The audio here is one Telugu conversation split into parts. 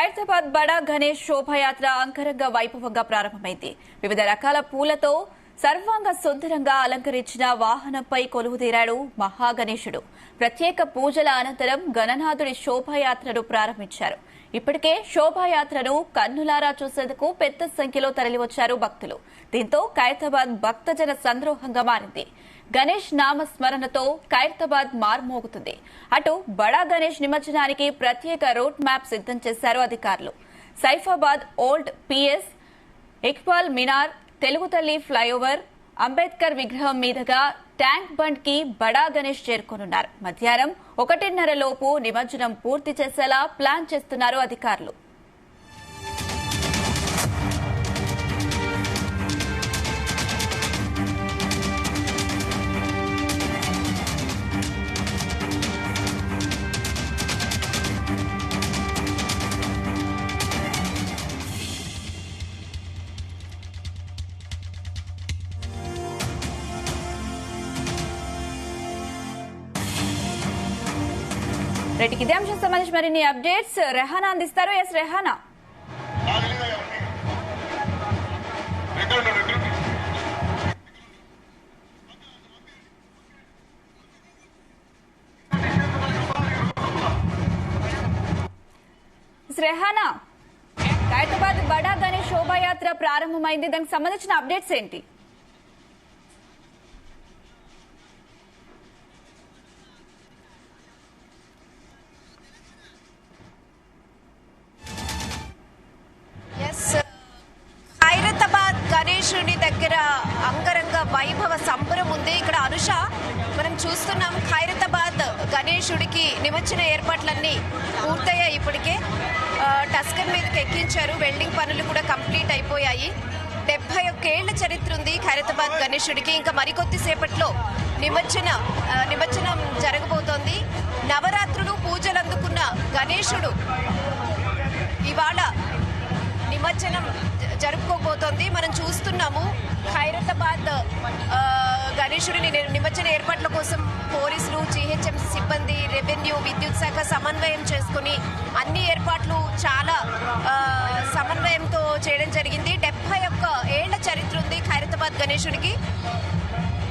ఖైరతాబాద్ బడా గణేష్ శోభాయాత్ర అంగరంగ వైభవంగా ప్రారంభమైంది. వివిధ రకాల పూలతో సర్వాంగ సుందరంగా అలంకరించిన వాహనంపై కొలువుదీరాడు మహాగణేశుడు. ప్రత్యేక పూజల అనంతరం గణనాథుడి శోభాయాత్రను ప్రారంభించారు. ఇప్పటికే శోభాయాత్రను కన్నులారా చూసేందుకు పెద్ద సంఖ్యలో తరలివచ్చారు భక్తులు. దీంతో ఖైరతాబాద్ భక్తజన సంద్రోహంగా మారింది. గణేష్ నామస్మరణతో ఖైరతాబాద్ మార్మోగుతుంది. అటు బడా గణేష్ నిమజ్జనానికి ప్రత్యేక రూట్ మ్యాప్ సిద్దం చేశారు అధికారులు. సైఫాబాద్ ఓల్డ్ పిఎస్, ఇక్బాల్ మినార్, తెలుగు తల్లి ఫ్లైఓవర్, అంబేద్కర్ విగ్రహం మీదుగా ట్యాంక్ బండ్ కి బడా గణేష్ చేరుకోనున్నారు. మధ్యాహ్నం 1:30 లోపు నిమజ్జనం పూర్తి చేసేలా ప్లాన్ చేస్తున్నారు అధికారులు. రెడ్డికి ఇదే అంశం సంబంధించి మరిన్ని అప్డేట్స్ రెహానా అందిస్తారు. ఎస్ రెహానా. రెహానా, ఖైరతాబాద్ బడా గణేష్ శోభాయాత్ర ప్రారంభమైంది. దానికి సంబంధించిన అప్డేట్స్ ఏంటి? ఖైరతాబాద్ గణేశుని దగ్గర అంగరంగ వైభవ సంబరం ఉంది. ఇక్కడ అనుష మనం చూస్తున్నాం. ఖైరతాబాద్ గణేశుడికి నిమజ్జన ఏర్పాట్లన్నీ పూర్తయ్యాయి. ఇప్పటికే టస్కర్ మీదకి ఎక్కించారు. వెల్డింగ్ పనులు కూడా కంప్లీట్ అయిపోయాయి. 71 ఏళ్ల చరిత్ర ఉంది ఖైరతాబాద్ గణేశుడికి. ఇంకా మరికొద్ది సేపట్లో నిమజ్జనం జరగబోతోంది. నవరాత్రులు పూజలు అందుకున్న గణేశుడు ఇవాళ నిమజ్జనం జరుపుకోబోతోంది. మనం చూస్తున్నాము ఖైరతాబాద్ గణేశుడిని నిమజ్జన ఏర్పాట్ల కోసం పోలీసులు, జీహెచ్ఎంసీ సిబ్బంది, రెవెన్యూ, విద్యుత్ శాఖ సమన్వయం చేసుకుని అన్ని ఏర్పాట్లు చాలా సమన్వయంతో చేయడం జరిగింది. 71 ఏళ్ల చరిత్ర ఉంది ఖైరతాబాద్ గణేశుడికి.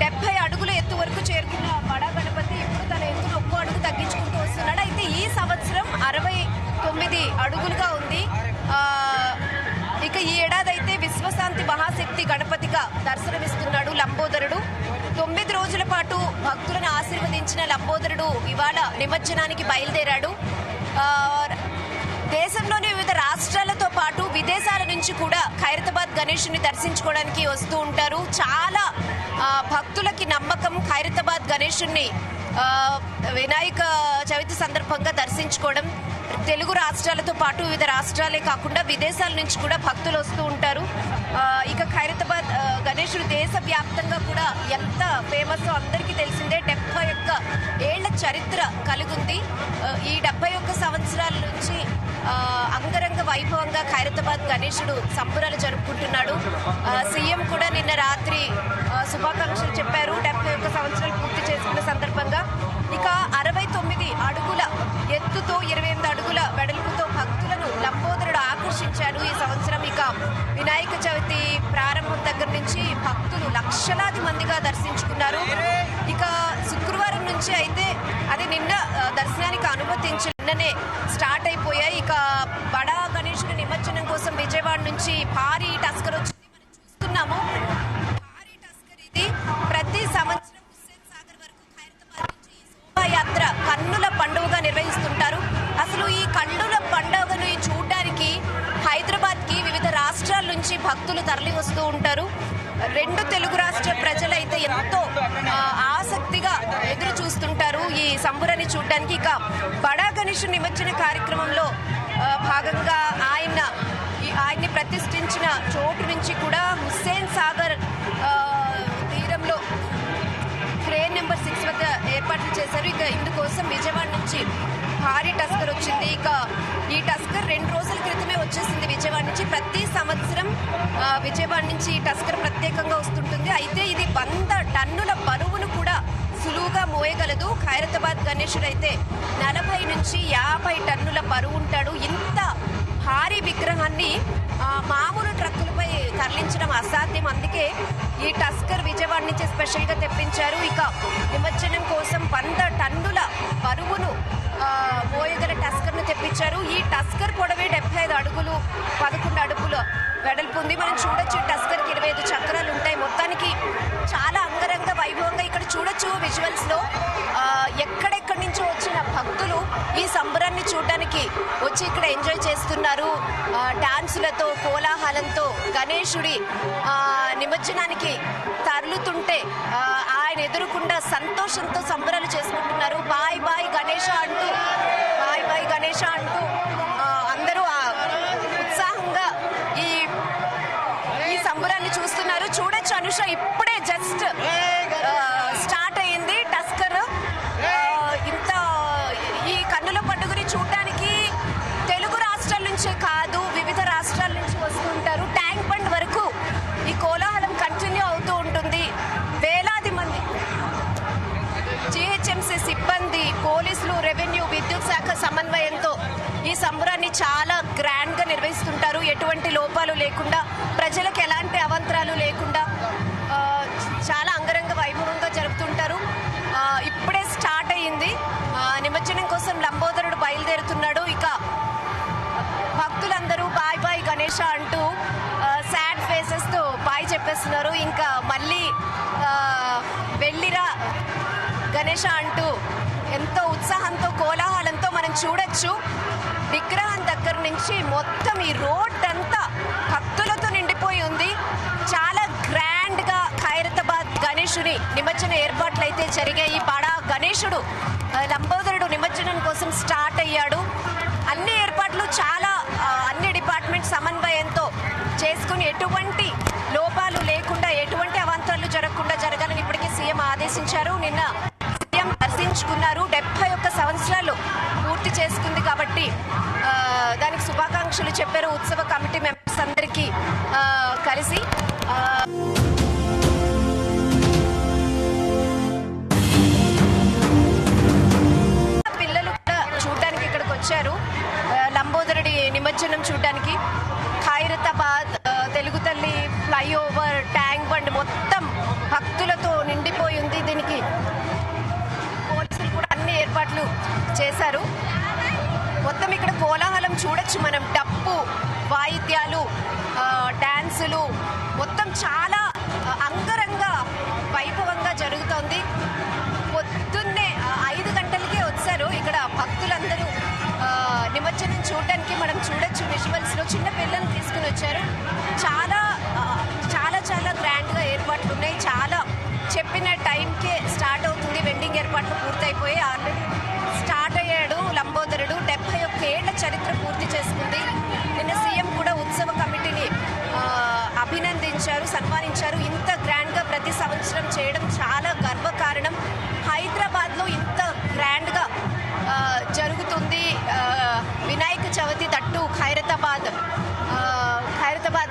70 అడుగుల ఎత్తు వరకు చేరుకున్న బడా గణపతి ఇప్పుడు తన ఎత్తును ఒక్కో అడుగు తగ్గించుకుంటూ వస్తున్నాడు. అయితే ఈ సంవత్సరం 69 అడుగులుగా ఉంది. ఇక ఈ ఏడాది అయితే విశ్వశాంతి మహాశక్తి గణపతిగా దర్శనమిస్తున్నాడు లంబోదరుడు. 9 రోజుల పాటు భక్తులను ఆశీర్వదించిన లంబోదరుడు ఇవాళ నిమజ్జనానికి బయలుదేరాడు. దేశంలోని వివిధ రాష్ట్రాలతో పాటు విదేశాల నుంచి కూడా ఖైరతాబాద్ గణేశుని దర్శించుకోవడానికి వస్తూ ఉంటారు. చాలా భక్తులకి నమ్మకం ఖైరతాబాద్ గణేశుని వినాయక చవితి సందర్భంగా దర్శించుకోవడం. తెలుగు రాష్ట్రాలతో పాటు వివిధ రాష్ట్రాలే కాకుండా విదేశాల నుంచి కూడా భక్తులు వస్తూ ఉంటారు. ఇక ఖైరతాబాద్ గణేశుడు దేశవ్యాప్తంగా కూడా ఎంత ఫేమస్ అందరికీ తెలిసిందే. 71 ఏళ్ల చరిత్ర కలిగింది. ఈ 71 సంవత్సరాల నుంచి అంగరంగ వైభవంగా ఖైరతాబాద్ గణేశుడు సంబరాలు జరుపుకుంటున్నాడు. సీఎం కూడా నిన్న రాత్రి శుభాకాంక్షలు చెప్పారు 71 సంవత్సరాలు పూర్తి చేసుకున్న సందర్భంగా. ఇక 69 అడుగుల ఎత్తుతో 28 అడుగుల వెడల్పుతో భక్తులను లంబోదరుడు ఆకర్షించాడు ఈ సంవత్సరం. ఇక వినాయక చవితి ప్రారంభం దగ్గర నుంచి భక్తులు లక్షలాది మందిగా దర్శించుకున్నారు. ఇక శుక్రవారం నుంచి అయితే అది నిన్న దర్శనానికి నిన్ననే స్టార్ట్ అయిపోయాయి. ఇక బడా గణేశుడి నిమజ్జనం కోసం విజయవాడ నుంచి భారీ టస్కర్ వచ్చింది. మనం చూస్తున్నాము. భారీ టస్కర్ ఇది. ప్రతి సంవత్సరం హుస్సేన్ సాగర్ వరకు ఖైరతాబాద్ నుంచి ఈ శోభాయాత్ర కన్నుల పండుగగా నిర్వహిస్తుంటారు. అసలు ఈ కన్నుల పండుగను చూడడానికి హైదరాబాద్ కి వివిధ రాష్ట్రాల నుంచి భక్తులు తరలి వస్తూ ఉంటారు. 2 తెలుగు రాష్ట్ర ప్రజలైతే ఎంతో ఆసక్తిగా ఎదురు చూస్తుంటారు ఈ సంబరాన్ని చూడడానికి. ఇక బడా గణేశ్ నిమజ్జన కార్యక్రమంలో భాగంగా ఆయన్ని ప్రతిష్ఠించిన చోటు నుంచి కూడా హుస్సేన్ సాగర్ తీరంలో క్రేన్ నెంబర్ 6 వద్ద ఏర్పాట్లు చేశారు. ఇక ఇందుకోసం విజయవాడ నుంచి భారీ టస్కర్ వచ్చింది. ఇక ఈ టస్కర్ 2 రోజుల క్రితమే వచ్చేసింది విజయవాడ నుంచి. ప్రతి సంవత్సరం విజయవాడ నుంచి టస్కర్ ప్రత్యేకంగా వస్తుంటుంది. అయితే ఇది 100 టన్నుల బరువును కూడా సులువుగా మోయగలదు. ఖైరతాబాద్ గణేశుడు అయితే 40 నుంచి 50 టన్నుల బరువు ఉంటాడు. ఇంత విగ్రహాన్ని మామూలు ట్రక్కులపై తరలించడం అసాధ్యం. అందుకే ఈ టస్కర్ విజయవాడ నుంచి స్పెషల్ గా తెప్పించారు. ఇక నిమజ్జనం కోసం 100 టన్నుల బరువును మోయగల టస్కర్ ను తెప్పించారు. ఈ టస్కర్ పొడవే 75 అడుగులు 11 అడుగులు వెడల్పు ఉంది. మనం చూడొచ్చు టస్కర్ కి 25 చక్రాలు ఉంటాయి. మొత్తానికి చాలా అంగరంగ వైభవంగా ఇక్కడ చూడొచ్చు విజువల్స్ లో. ఎక్కడెక్కడి నుంచో వచ్చిన భక్తులు ఈ సంబరాన్ని చూడడానికి వచ్చి ఇక్కడ ఎంజాయ్ చేస్తున్నారు. డాన్సులతో కోలాహలంతో గణేశుడి నిమజ్జనానికి తరలుతుంటే ఆయన ఎదురుకుండా సంతోషంతో సంబరాలు చేసుకుంటున్నారు. బాయ్ బాయ్ గణేష అంటూ, బాయ్ బాయ్ గణేష అంటూ అందరూ ఉత్సాహంగా ఈ సంబరాన్ని చూస్తున్నారు. చూడొచ్చు అనుష, ఇప్పుడే జస్ట్ స్టార్ట్ అయింది టస్కర్. ఇంత ఈ కన్నుల పండుగని చూడడానికి తెలుగు రాష్ట్రాల నుంచే కాదు, వివిధ రాష్ట్రాల నుంచి వస్తుంటారు. ట్యాంక్ బండ్ వరకు ఈ కోలాహలం కంటిన్యూ అవుతూ ఉంటుంది. వేలాది మంది జీహెచ్ఎంసీ సిబ్బంది, పోలీసులు, రెవెన్యూ, విద్యుత్ శాఖ సమన్వయంతో ఈ సంబరాన్ని చాలా గ్రాండ్ గా నిర్వహిస్తుంటారు. ఎటువంటి లోపాలు లేకుండా, ప్రజలకు ఎలాంటి అవంతరాలు లేకుండా చాలా అంగరంగ వైభవంగా జరుపుతుంటారు. ఇప్పుడే స్టార్ట్ అయ్యింది. నిమజ్జనం కోసం లంబోదరుడు బయలుదేరుతున్నాడు. ఇక భక్తులందరూ బాయ్ బాయ్ గణేష అంటూ సాడ్ ఫేసెస్ తో బాయ్ చెప్పేస్తున్నారు. ఇంకా మళ్ళీ వెళ్ళిరా గణేష అంటూ ఎంతో ఉత్సాహంతో కోలాహలంతో మనం చూడొచ్చు. విగ్రహం దగ్గర నుంచి మొత్తం ఈ రోడ్ అంతా భక్తులతో నిండిపోయి ఉంది. చాలా గ్రాండ్ గా ఖైరతాబాద్ గణేశుని నిమజ్జన ఏర్పాట్లు అయితే జరిగాయి. బడా గణేశుడు లంబోదరుడు నిమజ్జనం కోసం స్టార్ట్ అయ్యాడు. అన్ని ఏర్పాట్లు చాలా అన్ని డిపార్ట్మెంట్ సమన్వయంతో చేసుకుని ఎటువంటి లోపాలు లేకుండా, ఎటువంటి అవాంతరాలు జరగకుండా జరగాలని ఇప్పటికే సీఎం ఆదేశించారు. నిన్న సీఎం దర్శించుకున్నారు. 71 సంవత్సరాలు పూర్తి చేసుకుంది కాబట్టి దానికి శుభాకాంక్షలు చెప్పారు ఉత్సవ కమిటీ మెంబర్స్ అందరికీ కలిసి. పిల్లలు కూడా చూడడానికి ఇక్కడికి వచ్చారు లంబోదరుడి నిమజ్జనం చూడడానికి. ఖైరతాబాద్, తెలుగు తల్లి ఫ్లైఓవర్, ట్యాంక్ బండ్ మొత్తం భక్తులతో నిండిపోయి ఉంది. దీనికి పోలీసులు కూడా అన్ని ఏర్పాట్లు చేశారు. మొత్తం ఇక్కడ కోలాహలం చూడొచ్చు మనం. డప్పు వాయిద్యాలు, డాన్సులు మొత్తం చాలా అంగరంగ వైభవంగా జరుగుతోంది. పొద్దున్నే 5 గంటలకే వచ్చారు ఇక్కడ భక్తులందరూ నిమజ్జనం చూడడానికి. మనం చూడొచ్చు విజువల్స్ లో చిన్న పిల్లల్ని తీసుకుని వచ్చారు. చాలా చాలా చాలా గ్రాండ్ గా ఏర్పాట్లు ఉన్నాయి. చాలా చెప్పిన టైంకే స్టార్ట్ అవుతుంది. వెండింగ్ ఏర్పాట్లు పూర్తయిపోయి ఆల్రెడీ స్టార్ట్ అయ్యాడు లంబోదరుడు. 71 ఏళ్ల చరిత్ర పూర్తి చేసుకుంది. నిన్న సీఎం కూడా ఉత్సవ కమిటీని అభినందించారు, సన్మానించారు. ఇంత గ్రాండ్ గా ప్రతి సంవత్సరం చేయడం చాలా గర్వకారణం. హైదరాబాద్ లో ఇంత గ్రాండ్ గా జరుగుతుంది వినాయక చవితి, తట్టు ఖైరతాబాద్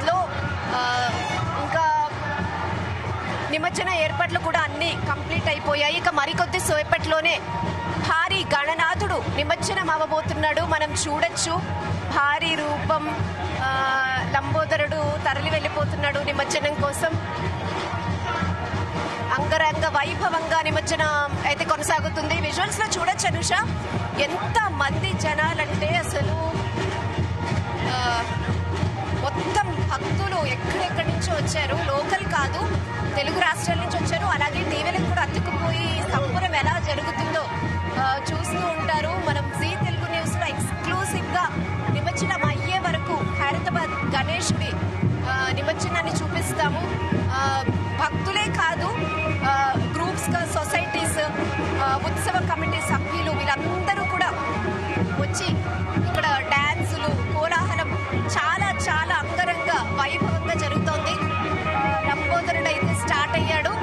లో ఇంకా నిమజ్జన ఏర్పాట్లు కూడా అన్ని కంప్లీట్ అయిపోయాయి. ఇక మరికొద్ది సేపట్లోనే భారీ గణనాథుడు నిమజ్జనం అవ్వబోతున్నాడు. మనం చూడొచ్చు భారీ రూపం లంబోదరుడు తరలి వెళ్ళిపోతున్నాడు నిమజ్జనం కోసం. అంగరంగ వైభవంగా నిమజ్జనం అయితే కొనసాగుతుంది. విజువల్స్ లో చూడొచ్చు అనుష, ఎంత మంది జనాలంటే అసలు మొత్తం భక్తులు ఎక్కడెక్కడి నుంచో వచ్చారు. లోకల్ కాదు, తెలుగు రాష్ట్రాల నుంచి వచ్చారు. అలాగే టీవీలకు కూడా అతుక్కుపోయి సంబరం ఎలా జరుగుతుందో చూస్తూ ఉంటారు. మనం జీ తెలుగు న్యూస్ లో ఎక్స్క్లూసివ్ గా నిమజ్జనం అయ్యే వరకు ఖైరతాబాద్ గణేశుడి నిమజ్జనాన్ని చూపిస్తాము. భక్తులే కాదు, గ్రూప్స్ గా సొసైటీస్, ఉత్సవ కమిటీ సభ్యులు వీళ్ళందరూ కూడా వచ్చి ఇక్కడ డాన్సులు, కోలాహలం చాలా చాలా అంగరంగ వైభవంగా జరుగుతోంది. లంబోదరుడు అయితే స్టార్ట్ అయ్యాడు.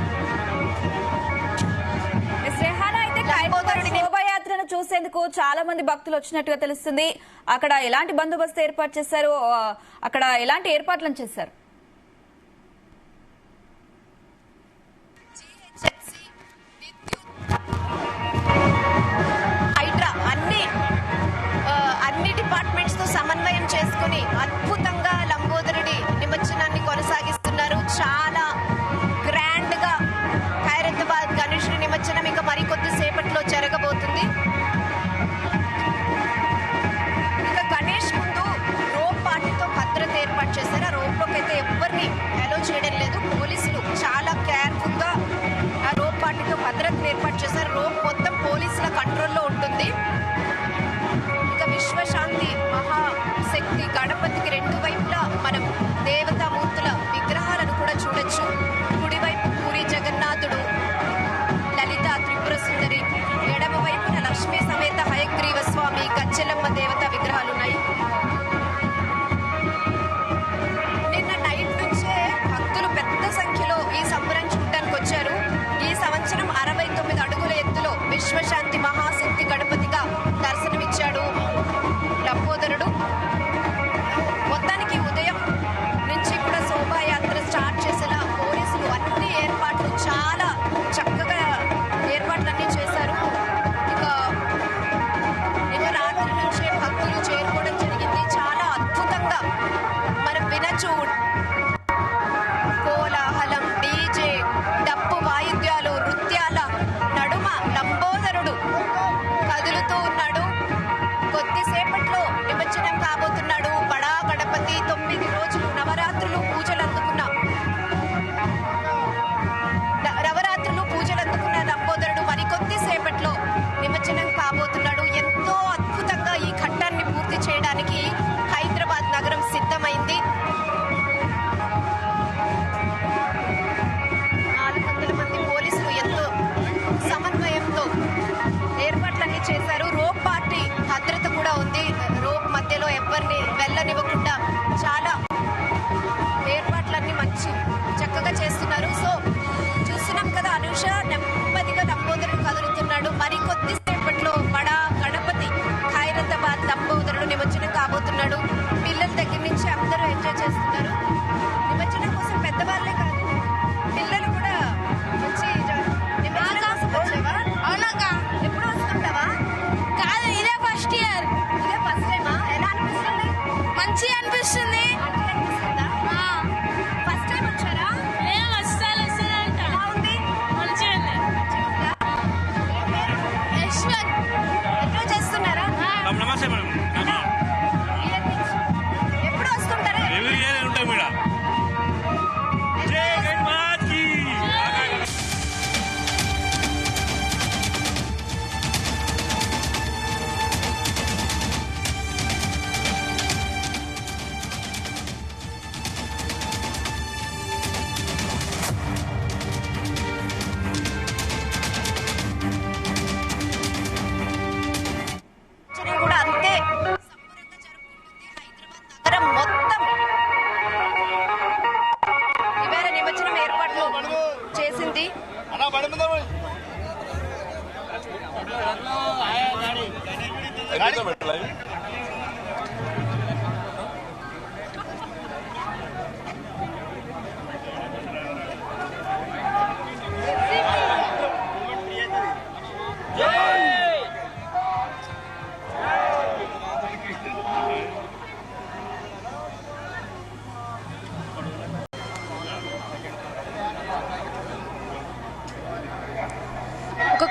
శోభాయాత్రను చూసేందుకు చాలా మంది భక్తులు వచ్చినట్టుగా తెలుస్తుంది. అక్కడ ఎలాంటి బందోబస్తు ఏర్పాటు చేశారు, అక్కడ ఎలాంటి ఏర్పాట్లను చేశారు? హైడ్రా అన్ని డిపార్ట్మెంట్స్ తో సమన్వయం చేసుకుని అద్భుత మహాశక్తి గణపతికి రెండు వైపులా మనం దేవతామూర్తుల విగ్రహాలను కూడా చూడొచ్చు. కుడివైపు పూరి జగన్నాథుడు, లలిత త్రిపుర సుందరి, ఎడమ వైపున లక్ష్మీ సమేత హయగ్రీవ స్వామి, గజ్జెలమ్మ దేవత విగ్రహాలున్నాయి. నిన్న నైట్ నుంచే భక్తులు పెద్ద సంఖ్యలో ఈ సంబరం చూడటానికి వచ్చారు. ఈ సంవత్సరం 69 అడుగుల ఎత్తులో విశ్వశాంతి మహాశక్తి గణపతిగా దర్శనమిచ్చాడు లంబోదరుడు. మొత్తానికి ఉదయం నుంచి కూడా శోభాయాత్ర స్టార్ట్ చేసేలా పోలీసులు అన్ని ఏర్పాట్లు చాలా చక్కగా ఏర్పాట్లన్నీ చేశారు. ఇక నిన్న రాత్రి నుంచే భక్తులు చేరుకోవడం జరిగింది. చాలా అద్భుతంగా మనం వినచ్చు. కోలాహలం, డీజే, డప్పు వాయిద్యాలు, నృత్యాల నడుమ లంబోదరుడు కదులుతూ ఉన్నాడు. కొద్దిసేపట్లో నిమజ్జనం కాబోతున్నాడు. బడా గణపతి 9 రోజులు నవరాత్రులు పూజలు అందుకున్న లంబోదరుడు మరికొద్దిసేపట్లో నిమజ్జనం కాబోతున్నాడు. ఎంతో అద్భుతంగా ఈ ఘట్టాన్ని పూర్తి చేయడానికి హైదరాబాద్ నగరం సిద్ధమైంది. 400 మంది పోలీసులు ఎంతో సమన్వయంతో ఏర్పాట్లన్నీ చేశారు. రోప్ పార్టీ భద్రత కూడా ఉంది. రోప్ మధ్యలో ఎవరిని వెళ్ళనివ్వకుండా చాలా ఏర్పాట్లన్నీ మంచి చక్కగా చేస్తున్నారు. సో చూస్తున్నాం కదా అనుష, నెమ్మదిగా లంబోదరుడు కదులుతున్నాడు. మరికొద్దిసేపట్లో బడా గణపతి ఖైరతాబాద్ లంబోదరుడు నిమజ్జనం కాబోతున్నాడు. పిల్లల దగ్గర నుంచి అందరూ ఎంజాయ్ చేస్తున్నారు. నిమజ్జనం కోసం పెద్దవాళ్ళే కాదు, పిల్లలు కూడా వచ్చి నిమజ్జనం కోసం వచ్చేవా? అవునక్క. ఎప్పుడు వస్తుంటావా? కాదు, ఇదే ఫస్ట్ ఇయర్. ఇదే ఫస్ట్ టైమా? ఎలా అనిపిస్తుంది? మంచిగా అనిపిస్తుంది. మంచిగా అనిపిస్తుందా? ఫస్ట్ టైం వచ్చారా? నేను వస్తాను వస్తానంట. ఎలా ఉంది? మంచిగా ఉంది. మంచిగా ఉందా? ఏ పేరు? యశ్వంత్. ఎప్పుడు చేస్తున్నారా? నమస్తే మేడం. ఇయర్ నుంచి. ఎప్పుడు వస్తుంటారా? ఎవరి ఇయర్ ఉంటాయి మేడం. జై గణపతి. నిమజ్జనం కూడా అంతే సంబరంగా జరుపుకుంటుంది హైదరాబాద్ నగరం మొత్తం. ఇవాళ నిమజ్జనం ఏర్పాట్లు చేసింది.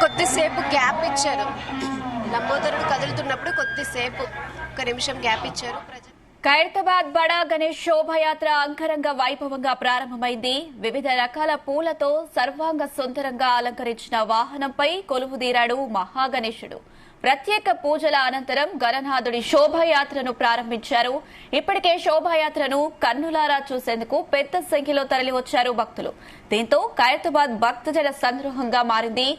కొద్దిసేపు గ్యాప్ ఇచ్చారు. లంబోదరుడు కదులుతున్నప్పుడు కొద్దిసేపు 1 నిమిషం గ్యాప్ ఇచ్చారు. ఖైరతాబాద్ బడా గణేష్ శోభయాత్ర అంగరంగ వైభవంగా ప్రారంభమైంది. వివిధ రకాల పూలతో సర్వాంగ సుందరంగా అలంకరించిన వాహనంపై కొలువుదీరాడు మహాగణేశుడు. ప్రత్యేక పూజల అనంతరం గణనాథుడి శోభయాత్రను ప్రారంభించారు. ఇప్పటికే శోభయాత్రను కన్నులారా చూసేందుకు పెద్ద సంఖ్యలో తరలివచ్చారు భక్తులు. దీంతో ఖైరతాబాద్ భక్తజన సంద్రోహంగా మారింది.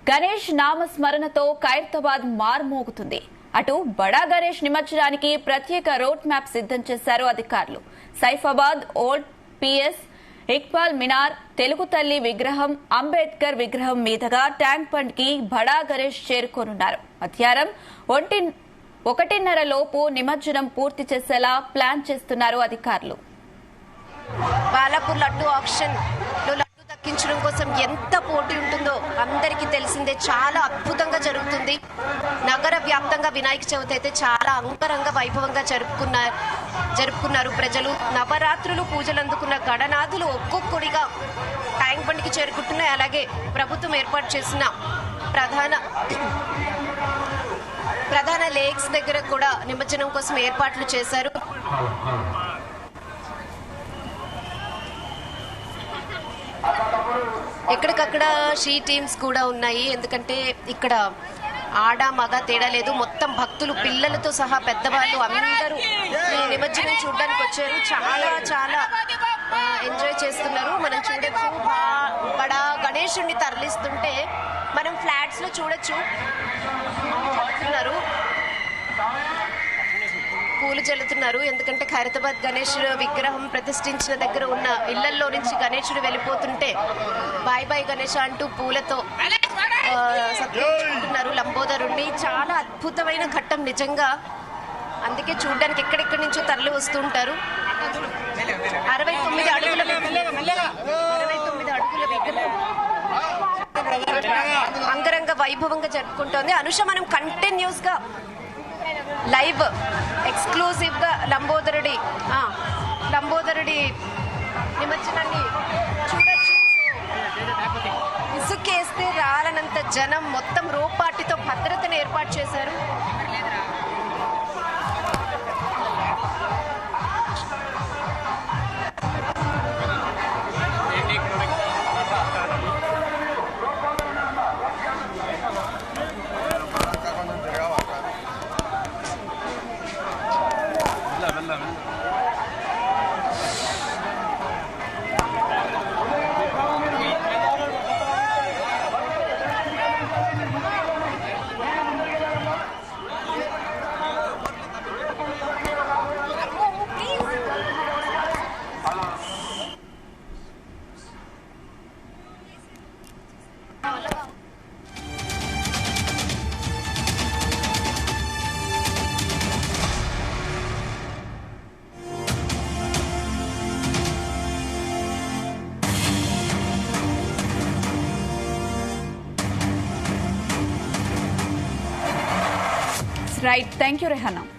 గణేష్ నామస్మరణతో ఖైరతాబాద్ మార్మోగుతుంది. అటు బడా గణేష్ నిమజ్జనానికి ప్రత్యేక రోడ్ మ్యాప్ సిద్దం చేశారు అధికారులు. సైఫాబాద్, ఓల్డ్ పిఎస్, ఇక్బాల్ మినార్, తెలుగు తల్లి విగ్రహం, అంబేద్కర్ విగ్రహం మీదుగా ట్యాంక్ బండ్ కి బడా గణేష్ చేరుకోనున్నారు. మధ్యాహ్నం 1:30 లోపు నిమజ్జనం పూర్తి చేసేలా ప్లాన్ చేస్తున్నారు అధికారులు. బాలాపూర్ లడ్డు ఆక్షన్ లో లడ్డు దక్కించడం కోసం ఎంత పోటీ ఉంటుందో అందరికీ తెలిసిందే. చాలా అద్భుతంగా జరుగుతుంది. నగర వ్యాప్తంగా వినాయక చవితి అయితే చాలా అంగరంగ వైభవంగా జరుపుకున్నారు ప్రజలు. నవరాత్రులు పూజలు అందుకున్న గణనాథులు ఒక్కొక్కడిగా ట్యాంక్ బండ్కి చేరుకుంటున్నాయి. అలాగే ప్రభుత్వం ఏర్పాటు చేసిన ప్రధాన లేక్స్ దగ్గర కూడా నిమజ్జనం కోసం ఏర్పాట్లు చేశారు. ఎక్కడికక్కడ షీ టీమ్స్ కూడా ఉన్నాయి. ఎందుకంటే ఇక్కడ ఆడ మగ తేడా లేదు, మొత్తం భక్తులు పిల్లలతో సహా పెద్దవాళ్ళు అందరూ ఈ నిమజ్జనం చూడడానికి వచ్చారు. చాలా చాలా ఎంజాయ్ చేస్తున్నారు. మనం చూడొచ్చు బడా గణేశుడిని తరలిస్తుంటే మనం ఫ్లాట్స్ లో చూడొచ్చు. పూలు చల్లుతున్నారు, ఎందుకంటే ఖైరతాబాద్ గణేష్ విగ్రహం ప్రతిష్ఠించిన దగ్గర ఉన్న ఇళ్లల్లో నుంచి గణేశుడు వెళ్ళిపోతుంటే బాయ్ బాయ్ గణేష్ అంటూ పూలతో సత్కరించుకుంటున్నారు లంబోదరుణ్ణి. చాలా అద్భుతమైన ఘట్టం నిజంగా. అందుకే చూడడానికి ఎక్కడెక్కడి నుంచో తరలి వస్తుంటారు. 69 అడుగుల విగ్రహం అంగరంగ వైభవంగా జరుపుకుంటోంది. అనుష, మనం కంటిన్యూస్ గా లైవ్ ఎక్స్క్లూజివ్ గా లంబోదరుడి నిమజ్జనాన్ని చూడొచ్చు. ఇసుకేస్తే రాలనంత జనం, మొత్తం రోపాటితో భద్రతను ఏర్పాటు చేశారు. Right. Thank you, Rehana.